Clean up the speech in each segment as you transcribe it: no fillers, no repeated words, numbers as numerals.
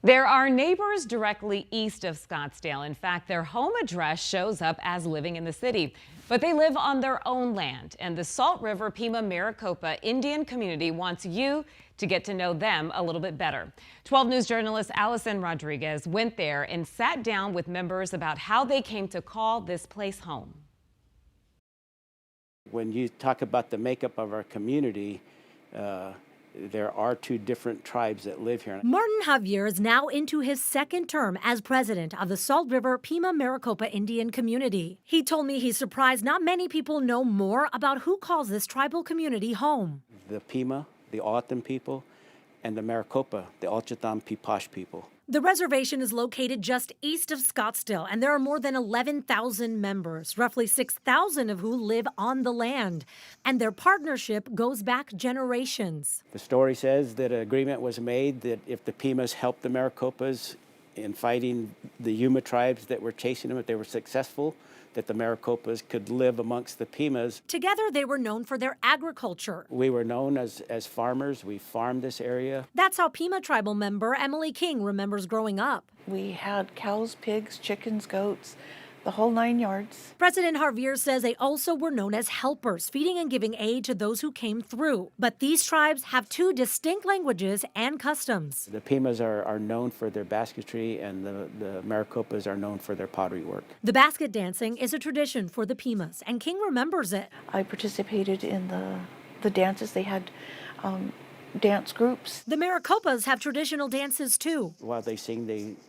There are neighbors directly east of Scottsdale. In fact, their home address shows up as living in the city, but they live on their own land. And the Salt River Pima Maricopa Indian community wants you to get to know them a little bit better. 12 News journalist Allison Rodriguez went there and sat down with members about how they came to call this place home. When you talk about the makeup of our community, there are two different tribes that live here. Martin Javier is now into his second term as president of the Salt River Pima Maricopa Indian community. He told me he's surprised not many people know more about who calls this tribal community home. The Pima, the O'odham people, and the Maricopa, the Alchatham Pipash people. The reservation is located just east of Scottsdale, and there are more than 11,000 members, roughly 6,000 of who live on the land. And their partnership goes back generations. The story says that an agreement was made that if the Pimas helped the Maricopas in fighting the Yuma tribes that were chasing them, if they were successful, that the Maricopas could live amongst the Pimas. Together, they were known for their agriculture. We were known as farmers. We farmed this area. That's how Pima tribal member Emily King remembers growing up. We had cows, pigs, chickens, goats, the whole 9 yards. President Javier says they also were known as helpers, feeding and giving aid to those who came through. But these tribes have two distinct languages and customs. The Pimas are known for their basketry, and the Maricopas are known for their pottery work. The basket dancing is a tradition for the Pimas, and King remembers it. I participated in the dances. They had dance groups. The Maricopas have traditional dances too. While they sing,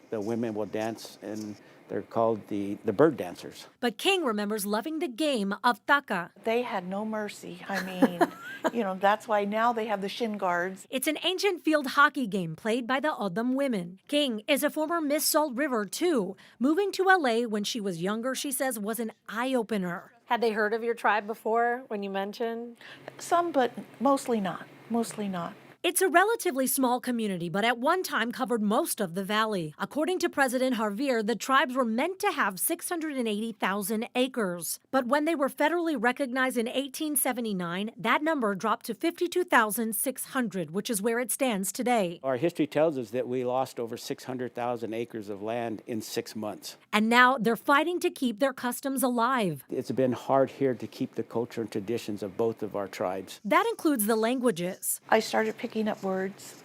the women will dance, and they're called the bird dancers. But King remembers loving the game of taka. They had no mercy. I mean, that's why now they have the shin guards. It's an ancient field hockey game played by the O'odham women. King is a former Miss Salt River too. Moving to LA when she was younger, she says, was an eye-opener. Had they heard of your tribe before when you mentioned? Some, but mostly not. Mostly not. It's a relatively small community, but at one time covered most of the valley. According to President Javier, the tribes were meant to have 680,000 acres. But when they were federally recognized in 1879, that number dropped to 52,600, which is where it stands today. Our history tells us that we lost over 600,000 acres of land in 6 months. And now they're fighting to keep their customs alive. It's been hard here to keep the culture and traditions of both of our tribes. That includes the languages. I started picking up words.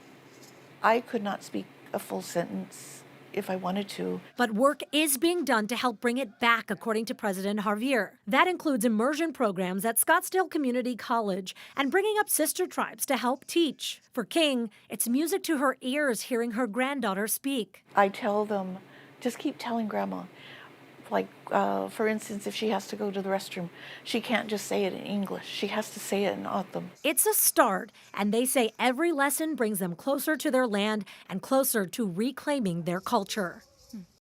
I could not speak a full sentence if I wanted to. But work is being done to help bring it back, according to President Javier. That includes immersion programs at Scottsdale Community College and bringing up sister tribes to help teach. For King, it's music to her ears hearing her granddaughter speak. I tell them, just keep telling Grandma. Like, for instance, if she has to go to the restroom, she can't just say it in English. She has to say it in O'odham. It's a start, and they say every lesson brings them closer to their land and closer to reclaiming their culture.